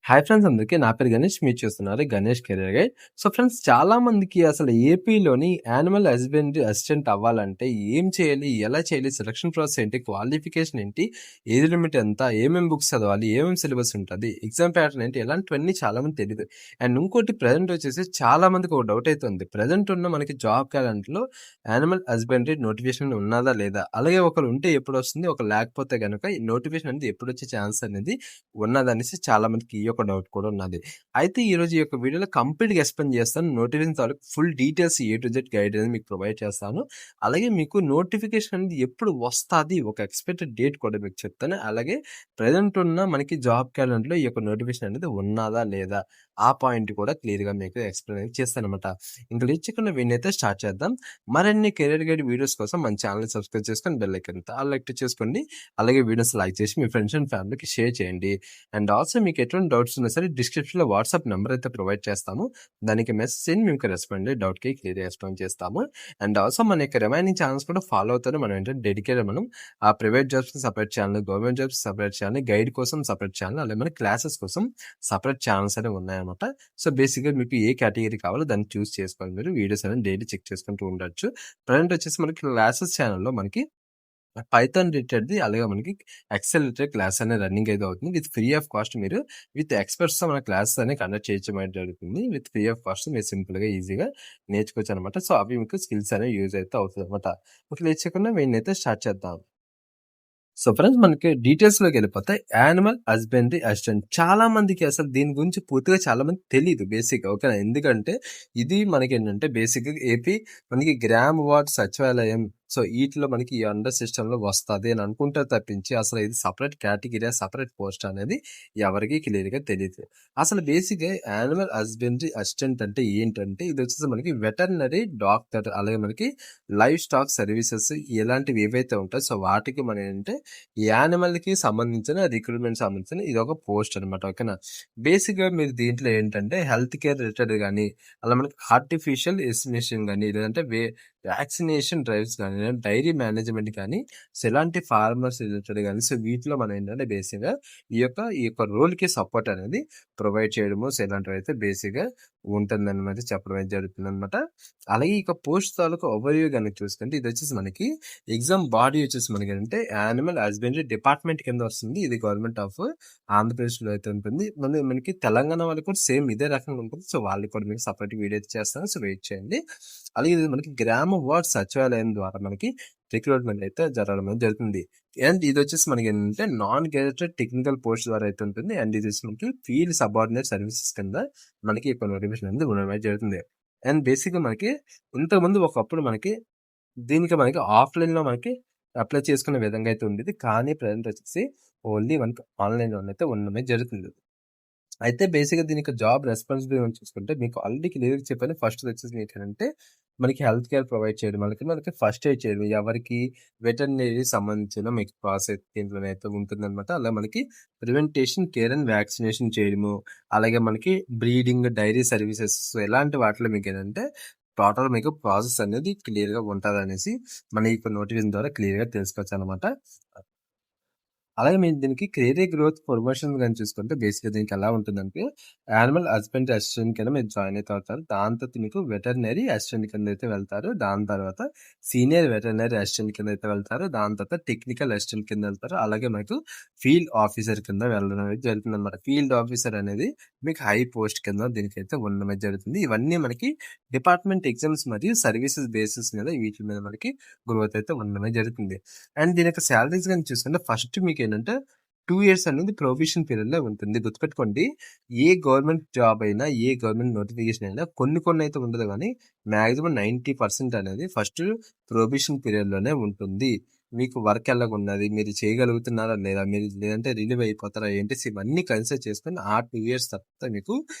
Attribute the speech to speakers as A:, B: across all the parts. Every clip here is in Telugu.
A: హాయ్ ఫ్రెండ్స్ అందరికీ. నా పేరు గణేష్. మీరు చూస్తున్నారు Ganesh career guide. So friends, చాలా మందికి అసలు ఏపీలోని యానిమల్ హస్బెండరీ అసిస్టెంట్ అవ్వాలంటే ఏం చేయాలి? ఎలా చేయాలి? సెలక్షన్ ప్రాసెస్ ఏంటి? క్వాలిఫికేషన్ ఏంటి? ఏజ్ లిమిట్ ఎంత? ఏమేమి బుక్స్ చదవాలి? ఏమేమి సిలబస్ ఉంటుంది? ఎగ్జామ్ ప్యాటర్న్ ఏంటి? ఇలాంటివన్నీ చాలా మంది తెలియదు. అండ్ ఇంకోటి ప్రెజెంట్ వచ్చేసి చాలా మందికి ఒక డౌట్ అయితే ఉంది. ప్రెజెంట్ ఉన్న మనకి జాబ్ క్యాలెండర్లో యానిమల్ హస్బెండరీ నోటిఫికేషన్ ఉన్నదా లేదా? అలాగే ఒకరు ఉంటే ఎప్పుడు వస్తుంది? ఒక లేకపోతే కనుక ఈ నోటిఫికేషన్ అనేది ఎప్పుడు వచ్చే ఛాన్స్ అనేది ఉన్నదనేసి చాలా మందికి ఈ యొక్క డౌట్ కూడా ఉన్నది. అయితే ఈ రోజు ఈ యొక్క వీడియోలో కంప్లీట్‌గా ఎక్స్‌ప్లెయిన్ చేస్తాను. నోటిఫికేషన్ తాలూకు full details A to Z guide అనేది మీకు ప్రొవైడ్ చేస్తాను. అలాగే మీకు నోటిఫికేషన్ అనేది ఎప్పుడు వస్తాది, ఒక ఎక్స్‌పెక్టెడ్ డేట్ కూడా మీకు చెప్తాను. అలాగే ప్రెజెంట్ ఉన్న మనకి జాబ్ క్యాలెండర్‌లో ఈ యొక్క నోటిఫికేషన్ అనేది ఉన్నదా లేదా? ఆ పాయింట్ కూడా క్లియర్‌గా మీకు ఎక్స్‌ప్లెయిన్ చేస్తానన్నమాట. ఇంక లేట్ చేయకుండా వీడియోనైతే స్టార్ట్ చేద్దాం. మరిన్ని కెరీర్ గైడ్ వీడియోస్ కోసం మన ఛానెల్‌ని సబ్స్క్రైబ్ చేసుకొని బెల్ ఐకాన్ ఆల్ యాక్టివ్ చేసుకోండి. అలాగే వీడియోస్ లైక్ చేసి మీ ఫ్రెండ్స్ అండ్ ఫ్యామిలీకి షేర్ చేయండి. అండ్ ఆల్సో మీకు ఎటువంటి డౌట్స్ ఉన్నా సరే డిస్క్రిప్షన్‌లో వాట్సాప్ నెంబర్ అయితే ప్రొవైడ్ చేస్తాము. దానికి మెసేజ్ చేయండి. మీకు రెస్పాండ్ అయ్యి డౌట్‌కి క్లియర్‌గా ఎక్స్‌ప్లెయిన్ చేస్తాము. అండ్ ఆల్సో మన యొక్క రిమైనింగ్ ఛానల్స్ కూడా ఫాలో అవుతారు. మనం ఏంటంటే డెడికేటెడ్ మనం ప్రైవేట్ జాబ్స్‌కి separate channel, government jobs separate channel, guide కోసం సెపరేట్ ఛానల్, అలాగే మన క్లాసెస్ కోసం సెపరేట్ ఛానల్స్ అనేవి ఉన్నాయన్నమాట. సో బేసిక్‌గా మీకు ఏ కేటగిరీ కావాలో దాన్ని చూస్ చేసుకొని మీరు వీడియోస్ అనేవి డైలీ చెక్ చేసుకుంటూ ఉండొచ్చు. ప్రజెంట్ వచ్చేసి మనకి క్లాసెస్ ఛానల్‌లో మనకి పైథాన్ రిలేటెడ్‌ది, అలాగే మనకి ఎక్సెల్ రిలేటెడ్ క్లాస్ అనేది రన్నింగ్ అయితే అవుతుంది. విత్ ఫ్రీ ఆఫ్ కాస్ట్ మీరు విత్ ఎక్స్‌పర్ట్స్‌తో మన క్లాసెస్ అనేవి కండక్ట్ చేయడం అనేది జరుగుతుంది. విత్ ఫ్రీ ఆఫ్ కాస్ట్ మీరు సింపుల్‌గా, ఈజీగా నేర్చుకోవచ్చు అనమాట. సో అవి మీకు స్కిల్స్ అనేవి యూజ్ అయితే అవుతుందన్నమాట. ఓకే, లేట్ చేయకుండా వీడినైతే స్టార్ట్ చేద్దాం. సో ఫ్రెండ్స్, మనకి డీటెయిల్స్‌లోకి వెళ్ళిపోతే యానిమల్ హస్బెండరీ అసిస్టెంట్ చాలా మందికి అసలు దీని గురించి పూర్తిగా చాలా మందికి తెలీదు బేసిక్‌గా. ఓకేనా? ఎందుకంటే ఇది మనకేంటంటే బేసిక్‌గా ఏపీ మనకి గ్రామ్ వార్డ్ సచివాలయం, సో ఈటిలో మనకి ఈ అండర్ సిస్టమ్‌లో వస్తది అని అనుకుంటారు తప్పించి అసలు ఇది సెపరేట్ కేటగిరీయా, సెపరేట్ పోస్ట్ అనేది ఎవరికీ క్లియర్‌గా తెలీదు. అసలు బేసిక్‌గా యానిమల్ హస్బెండరీ అసిస్టెంట్ అంటే ఏంటంటే ఇది వచ్చేసి మనకి వెటర్నరీ డాక్టర్, అలాగే మనకి లైవ్ స్టాక్ సర్వీసెస్ ఇలాంటివి ఏవైతే ఉంటాయో సో వాటికి మనం ఏంటంటే ఈ యానిమల్‌కి సంబంధించిన రిక్రూట్‌మెంట్ సంబంధించిన ఇదొక పోస్ట్ అనమాట. ఓకేనా? బేసిక్‌గా మీరు దీంట్లో ఏంటంటే హెల్త్ కేర్ రిలేటెడ్ గాని, అలా మనకి ఆర్టిఫిషియల్ ఇన్సెమినేషన్ గాని, లేదంటే వ్యాక్సినేషన్ డ్రైవ్స్ గాని, డైరీ మేనేజ్మెంట్ కానీ, సో ఇలాంటి ఫార్మర్స్ రిలేటెడ్ గాని, సో వీటిలో మనం ఏంటంటే బేసిక్‌గా ఈ యొక్క రోల్‌కి సపోర్ట్ అనేది ప్రొవైడ్ చేయడము, సో ఇలాంటివైతే బేసిక్‌గా ఉంటుందన్నమాట, చెప్పడం అయితే జరుగుతుందన్నమాట. అలాగే ఇక పోస్ట్ తాలూకు ఓవర్‌వ్యూ గనుక చూసుకుంటే ఇది వచ్చేసి మనకి ఎగ్జామ్ బాడీ వచ్చేసి మనకి అంటే యానిమల్ హస్బెండరీ డిపార్ట్మెంట్ కింద వస్తుంది. ఇది గవర్నమెంట్ ఆఫ్ ఆంధ్రప్రదేశ్‌లో అయితే ఉంటుంది. మనకి తెలంగాణ వాళ్ళకి కూడా సేమ్ ఇదే రకంగా ఉంటుంది. సో వాళ్ళకి కూడా మీకు సపరేట్ వీడియో అయితే చేస్తాను. సో వెయిట్ చేయండి. అలాగే ఇది మనకి గ్రామ వార్డ్ సచివాలయం ద్వారా మనకి రిక్రూట్మెంట్ అయితే జరగడం అనేది జరుగుతుంది. అండ్ ఇది వచ్చేసి మనకి ఏంటంటే నాన్ గెజెటెడ్ టెక్నికల్ పోస్ట్ ద్వారా అయితే ఉంటుంది. అండ్ ఇది వచ్చి మనకి ఫీల్డ్ సబార్డినేట్ సర్వీసెస్ కింద మనకి ఈ నోటిఫికేషన్ అనేది ఉండడం అయితే జరుగుతుంది. అండ్ బేసిక్‌గా మనకి ఇంతకుముందు ఒకప్పుడు మనకి మనకి ఆఫ్‌లైన్‌లో మనకి అప్లై చేసుకునే విధంగా అయితే ఉండేది. కానీ ప్రెజెంట్ వచ్చేసి ఓన్లీ మనకి ఆన్‌లైన్‌లోనైతే ఉండడమే జరుగుతుంది. అయితే బేసిక్‌గా దీనికి జాబ్ రెస్పాన్సిబిలిటీ చూసుకుంటే మీకు ఆల్రెడీ క్లియర్‌గా చెప్పాను. ఫస్ట్ వచ్చేసి ఏంటంటే మనకి హెల్త్ కేర్ ప్రొవైడ్ చేయడం, మనకి ఫస్ట్ ఎయిడ్ చేయడం, ఎవరికి వెటర్నరీ సంబంధించిన మీకు ప్రాసెస్ దీంట్లోనైతే ఉంటుందన్నమాట. అలా మనకి ప్రివెంటేషన్ కేర్ అండ్ వ్యాక్సినేషన్ చేయడము, అలాగే మనకి బ్రీడింగ్, డైరీ సర్వీసెస్, సో ఇలాంటి వాటిలో మీకు ఏంటంటే టోటల్ మీకు ప్రాసెస్ అనేది క్లియర్‌గా ఉంటదనేసి మన ఈ నోటిఫికేషన్ ద్వారా క్లియర్‌గా తెలుసుకోవచ్చనమాట. అలాగే మీరు దీనికి కెరీర్ గ్రోత్ ప్రమోషన్ గాని చూసుకుంటే బేసిక్‌గా దీనికి ఎలా ఉంటుందంటే యానిమల్ హస్బెండరీ అసిస్టెంట్ కింద మీరు జాయిన్ అయితే అవుతారు. దాని తర్వాత మీకు వెటర్నరీ అసిస్టెంట్ కింద అయితే వెళ్తారు. దాని తర్వాత సీనియర్ వెటర్నరీ అసిస్టెంట్ కింద అయితే వెళ్తారు. దాని తర్వాత టెక్నికల్ అసిస్టెంట్ కింద వెళ్తారు. అలాగే మీకు ఫీల్డ్ ఆఫీసర్ కింద వెళ్ళడం అనేది జరుగుతుందన్నమాట. ఫీల్డ్ ఆఫీసర్ అనేది మీకు హై పోస్ట్ కింద దీనికైతే ఉండడం అయితే జరుగుతుంది. ఇవన్నీ మనకి డిపార్ట్మెంట్ ఎగ్జామ్స్ మరియు సర్వీసెస్ బేసిస్ మీద వీటి మీద మనకి గ్రోత్ అయితే ఉండడమే జరుగుతుంది. అండ్ దీని యొక్క సాలరీస్ గాని చూసుకుంటే ఫస్ట్ మీకేంటంటే 2 ఇయర్స్ అనేది ప్రొబేషన్ పీరియడ్‌లో ఉంటుంది. గుర్తుపెట్టుకోండి. ఏ గవర్నమెంట్ జాబ్ అయినా, ఏ గవర్నమెంట్ నోటిఫికేషన్ అయినా కొన్ని అయితే ఉండదు గానీ మాక్సిమం 90% అనేది ఫస్ట్ ప్రొబేషన్ పీరియడ్‌లోనే ఉంటుంది. మీకు వర్క్ ఎలాగున్నది, మీరు చేయగలుగుతున్నారా లేదా, మీరు లేదంటే రిలీవ్ అయిపోతారా ఏంటి, ఇవన్నీ కన్సిడర్ చేసుకొని ఆ 2 ఇయర్స్ తర్వాత మీకు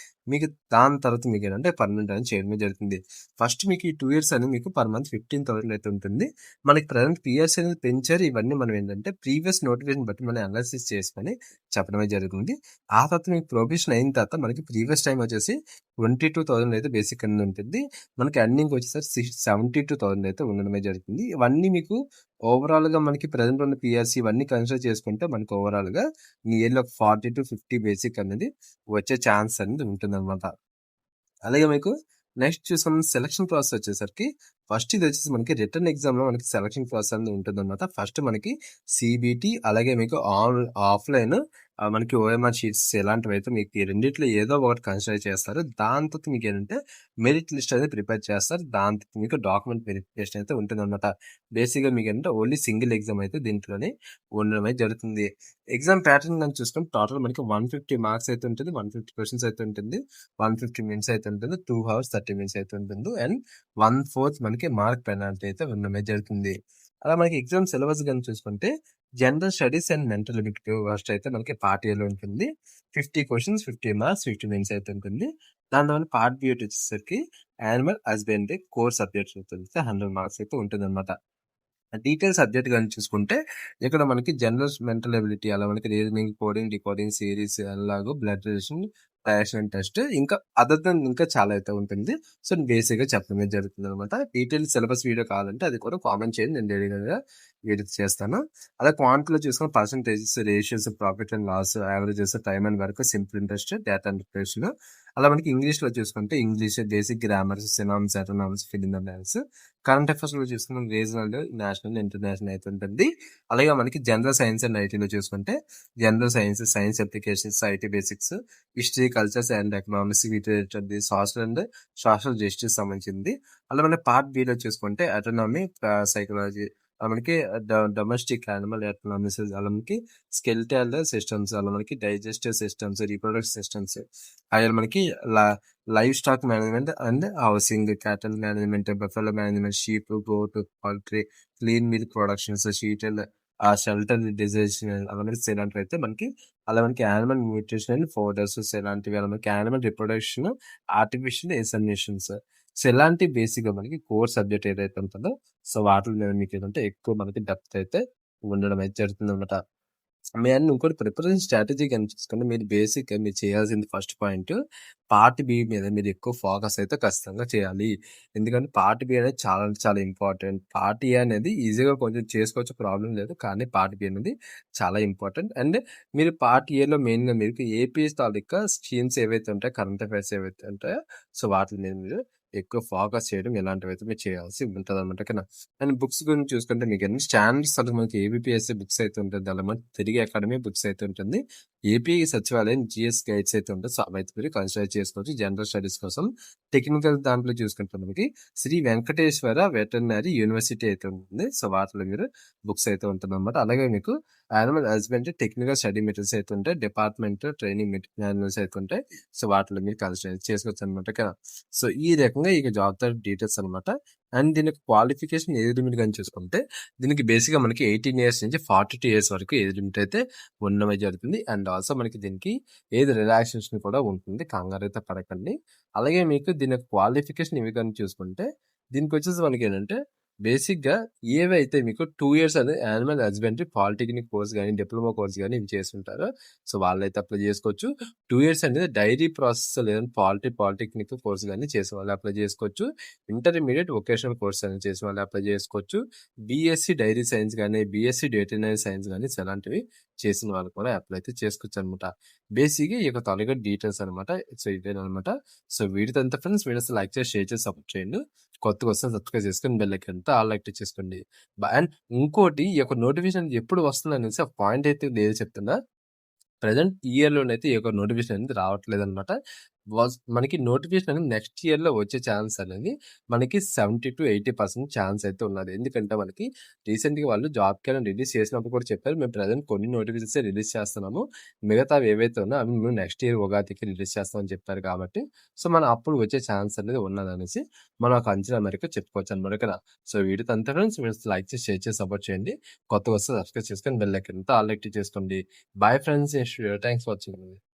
A: మీకు దాని తర్వాత మీకేంటంటే పర్మనెంట్ అనేది చేయడమే జరుగుతుంది. ఫస్ట్ మీకు ఈ 2 ఇయర్స్ అనేది మీకు పర్ మంత్ 15,000 అయితే ఉంటుంది. మనకి ప్రెజెంట్ పిఎస్ అనేది పెంచారు. ఇవన్నీ మనం ఏంటంటే ప్రీవియస్ నోటిఫికేషన్ బట్టి మనం అనాలిసిస్ చేసుకొని చెప్పడమే జరుగుతుంది. ఆ తర్వాత మీకు ప్రొబేషన్ అయిన తర్వాత మనకి ప్రీవియస్ టైమ్ వచ్చేసి 22,000 అయితే బేసిక్ అనేది ఉంటుంది. మనకి ఎర్నింగ్ వచ్చేసరికి 72,000 అయితే ఉండడమే జరుగుతుంది. ఇవన్నీ మీకు ఓవరాల్‌గా మనకి ప్రెజెంట్ ఉన్న పిఆర్‌సి ఇవన్నీ కన్సిడర్ చేసుకుంటే మనకి ఓవరాల్‌గా నియర్లీ ఒక 40-50 బేసిక్ అనేది వచ్చే ఛాన్స్ అనేది ఉంటుందన్నమాట. అలాగే మీకు నెక్స్ట్ చూసాం సెలక్షన్ ప్రాసెస్ వచ్చేసరికి ఫస్ట్ ఇది వచ్చేసి మనకి రిటర్న్ ఎగ్జామ్‌లో మనకి సెలక్షన్ ప్రాసెస్ అనేది ఉంటుందన్నమాట. ఫస్ట్ మనకి సీబీటీ అలాగే మీకు ఆఫ్‌లైన్ మనకి ఓఎంఆర్ షీట్స్ ఇలాంటివైతే మీకు ఈ రెండిట్లో ఏదో ఒకటి కన్సిడర్ చేస్తారు. దాని తర్వాత మీకేంటంటే మెరిట్ లిస్ట్ అనేది ప్రిపేర్ చేస్తారు. దాని తర్వాత మీకు డాక్యుమెంట్ వెరిఫికేషన్ అయితే ఉంటుందన్నమాట. బేసిక్‌గా మీకేంటంటే ఓన్లీ సింగిల్ ఎగ్జామ్ అయితే దీంట్లోనే ఉండడం అయితే జరుగుతుంది. ఎగ్జామ్ ప్యాటర్న్ గాని చూసుకుంటే టోటల్ మనకి 150 మార్క్స్ అయితే ఉంటుంది. 150 క్వెషన్స్ అయితే ఉంటుంది. 150 మినిట్స్ అయితే ఉంటుంది. 2 అవర్స్ 30 మినిట్స్ అయితే ఉంటుంది. అండ్ 1/4 మనకి మార్క్ పెనాల్టీ అయితే ఉండడమే జరుగుతుంది. అలా మనకి ఎగ్జామ్ సిలబస్ గాని చూసుకుంటే general studies and mental ability first అయితే మనకి పార్ట్ ఏలో ఉంటుంది. 50 క్వెషన్స్ 50 మార్క్స్ 50 మినిట్స్ అయితే ఉంటుంది. దాని తర్వాత పార్ట్ బి వచ్చేసరికి యానిమల్ హస్బెండరీ కోర్ సబ్జెక్ట్స్ ఉంటుంది. 100 మార్క్స్ అయితే ఉంటుందన్నమాట. డీటెయిల్ సబ్జెక్ట్ గాని చూసుకుంటే ఇక్కడ మనకి జనరల్ మెంటల్ ఎబిలిటీ అలా మనకి రీజనింగ్, కోడింగ్, డీకోడింగ్, సిరీస్ అలాగే బ్లడ్ రిలేషన్, డైజెషన్ టెస్ట్ ఇంకా అదర్ దెన్ ఇంకా చాలా అయితే ఉంటుంది. సో బేసిక్‌గా చెప్పడమే జరుగుతుందనమాట. డీటెయిల్ సిలబస్ వీడియో కావాలంటే అది కూడా కామెంట్ చేయండి. నేను రెడీగా వీడియో చేస్తాను. అలా క్వాంటిటీలో చూసుకున్న percentages, ratios, profit and loss, averages, time and work, simple interest, data and preparation. అలా మనకి ఇంగ్లీష్‌లో చూసుకుంటే English, basic grammars, synonyms, antonyms, fill in the blanks. Current అఫైర్స్‌లో చూసుకున్నాం రీజనల్, నేషనల్, ఇంటర్నేషనల్ అయితే ఉంటుంది. అలాగే మనకి జనరల్ సైన్స్ అండ్ ఐటీలో చూసుకుంటే general science, science applications, IT basics, history, cultures and economics వీటి related social and social justice సంబంధించింది. అలా మన పార్ట్ బిలో చూసుకుంటే అటోనమీ, సైకాలజీ, మనకి డొమెస్టిక్ యానిమల్ ఎకనామిక్స్, అలా మనకి స్కెలిటల్ సిస్టమ్స్, అలా మనకి డైజెస్టివ్ సిస్టమ్స్, రీప్రొడక్టివ్ సిస్టమ్స్, అలా మనకి livestock management and housing, cattle management, buffalo management, sheep, goat, poultry, clean milk productions, షీటల్, షెల్టర్ డిజైన్ అలాంటి ఇలాంటివి అయితే మనకి అలా మనకి యానిమల్ న్యూట్రిషన్ అండ్ ఫోడర్స్ ఇలాంటివి అలా మనకి యానిమల్ రిప్రొడక్షన్, ఆర్టిఫిషియల్ ఇన్సెమినేషన్స్. సో ఇలాంటి బేసిక్‌గా మనకి కోర్ సబ్జెక్ట్ ఏదైతే ఉంటుందో సో వాటిలో మీద మీకు ఏంటంటే ఎక్కువ మనకి డెప్త్ అయితే ఉండడం అయితే జరుగుతుందన్నమాట. అండ్ ఇంకోటి ప్రిపరేషన్ స్ట్రాటజీ గాని చూసుకుంటే మీరు బేసిక్‌గా మీరు చేయాల్సింది ఫస్ట్ పాయింట్ పార్ట్ బి మీద మీరు ఎక్కువ ఫోకస్ అయితే ఖచ్చితంగా చేయాలి. ఎందుకంటే పార్ట్ బి అనేది చాలా అంటే చాలా ఇంపార్టెంట్. పార్ట్ ఏ అనేది ఈజీగా కొంచెం చేసుకోవచ్చు ప్రాబ్లమ్ లేదు. కానీ పార్ట్ బి అనేది చాలా ఇంపార్టెంట్. అండ్ మీరు పార్ట్ ఏలో మెయిన్‌గా మీకు ఏపీ తాలూకా స్కీమ్స్ ఏవైతే ఉంటాయో, కరెంట్ అఫైర్స్ ఏవైతే ఉంటాయో సో వాటి మీద మీరు ఎక్కువ ఫోకస్ చేయడం ఇలాంటివైతే మీరు చేయాల్సి ఉంటదన్నమాట. ఓకేనా? అండ్ బుక్స్ గురించి చూసుకుంటే మీకన్నీ స్టాండర్డ్స్ అంటే మనకి ఏబీపీఎస్సీ బుక్స్ అయితే ఉంటుంది. అలా మనకి తెలుగు అకాడమీ బుక్స్ అయితే ఉంటుంది. ఏపీ సచివాలయం జీఎస్ గైడ్స్ అయితే ఉంటాయి. సో అవైతే మీరు కన్సిడర్ చేసుకోవచ్చు జనరల్ స్టడీస్ కోసం. టెక్నికల్ దాంట్లో చూసుకుంటే మనకి శ్రీ వెంకటేశ్వర వెటర్నరీ యూనివర్సిటీ అయితే ఉంటుంది. సో వాటిలో మీరు బుక్స్ అయితే ఉంటుందన్నమాట. అలాగే మీకు animal husbandry technical study materials అయితే ఉంటాయి. డిపార్ట్మెంట్ ట్రైనింగ్ మాన్యువల్స్ అయితే ఉంటాయి. సో వాటిలో మీరు కన్సిడర్ చేసుకోవచ్చు అనమాట. ఓకేనా? సో ఈ రకంగా ఇక జాబ్ డీటెయిల్స్ అనమాట. అండ్ దీనికి క్వాలిఫికేషన్ ఏజ్ లిమిట్ గాని చూసుకుంటే దీనికి బేసిక్‌గా మనకి 18 ఇయర్స్ నుంచి 42 ఇయర్స్ వరకు ఏజ్ లిమిట్ అయితే ఉండడం జరుగుతుంది. అండ్ ఆల్సో మనకి దీనికి ఏజ్ రిలాక్సేషన్ కూడా ఉంటుంది. కంగారైతే పడకండి. అలాగే మీకు దీని యొక్క క్వాలిఫికేషన్ ఇవి గాని చూసుకుంటే దీనికొచ్చేసి మనకేంటంటే బేసిక్‌గా ఏవైతే మీకు 2 ఇయర్స్ అనేది యానిమల్ హస్బెండరీ పాలిటెక్నిక్ కోర్స్ గాని, డిప్లొమా కోర్స్ గాని ఇవి చేసుంటారో సో వాళ్ళైతే అప్లై చేసుకోవచ్చు. 2 ఇయర్స్ అనేది డైరీ ప్రాసెస్ లేదంటే పాలిటెక్నిక్ కోర్స్ గాని చేసేవాళ్ళు అప్లై చేసుకోవచ్చు. ఇంటర్మీడియేట్ వొకేషనల్ కోర్స్ అనేది చేసేవాళ్ళు అప్లై చేసుకోవచ్చు. బీఎస్సీ డైరీ సైన్స్ గాని, బీఎస్సీ వెటర్నరీ సైన్స్ గాని సో అలాంటివి చేసిన వాళ్ళు కూడా అప్లై అయితే చేసుకోవచ్చనమాట. బేసిక్‌గా ఈ యొక్క తాలూకా డీటెయిల్స్ అనమాట. సో ఇదేననమాట. సో వీడితో అంతా ఫ్రెండ్స్. వీడియోస్ లైక్ చేసి, షేర్ చేసి సపోర్ట్ చేయండి. కొత్తగా వస్తే సబ్స్క్రైబ్ చేసుకొని బెల్ ఐకాన్ ఆల్ యాక్టివ్ చేసుకోండి. అండ్ ఇంకోటి ఈ యొక్క నోటిఫికేషన్ ఎప్పుడు వస్తుందనేసి ఒక పాయింట్ అయితే నేను చెప్తున్నా. ప్రెజెంట్ ఇయర్‌లోనైతే ఈ యొక్క నోటిఫికేషన్ అనేది రావట్లేదనమాట. మనకి నోటిఫికేషన్ అనేది నెక్స్ట్ ఇయర్‌లో వచ్చే ఛాన్స్ అనేది మనకి 70-80% ఛాన్స్ అయితే ఉన్నది. ఎందుకంటే మనకి రీసెంట్‌గా వాళ్ళు జాబ్ క్యాలెండర్ రిలీజ్ చేసినప్పుడు కూడా చెప్పారు. మేము ప్రెజెంట్ కొన్ని నోటిఫికేషన్స్ రిలీజ్ చేస్తున్నాము. మిగతావి ఏవైతే ఉన్నాయో అవి మేము నెక్స్ట్ ఇయర్ ఉగాదికి రిలీజ్ చేస్తామని చెప్పారు కాబట్టి సో మనం అప్పుడు వచ్చే ఛాన్స్ అనేది ఉన్నదనేసి మనం ఒక అంచనా మేరకు చెప్పుకోవచ్చు అనమాట. ఓకేనా? సో వీడియోతో అంతే ఫ్రెండ్స్. మీరు లైక్ చేసి, షేర్ చేసి సపోర్ట్ చేయండి. కొత్తగా వస్తే సబ్స్క్రైబ్ చేసుకొని బెల్ ఐకాన్ ఆల్ యాక్టివ్ చేసుకోండి. Bye friends. Thanks for watching.